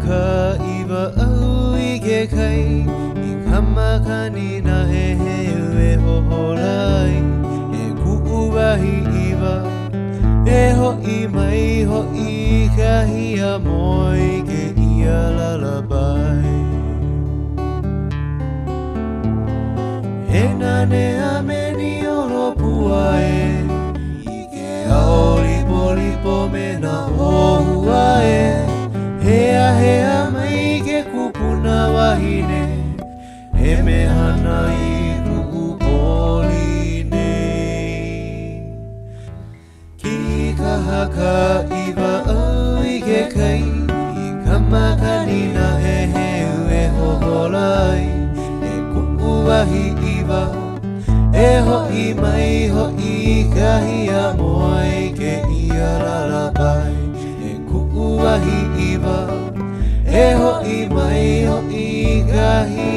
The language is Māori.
haka iwa au I ke kai I kamakani na he ue ho holai E ku'uwahi iwa E ho I mai ho I kahi a moi ke ia lullaby He nane a meni o lopua e I ke ao lipo me na ohua e Hea mai ke kupuna wahine He mehana I ku'upoli nei Ki ka haka iwa au I ke kai I kamakani na he ue ho holai E ku'uwahi iwa E ho'i mai ho'i kahi a moai ke ia lullaby E ku'uwahi iwa E ho'i mai ho'i kahi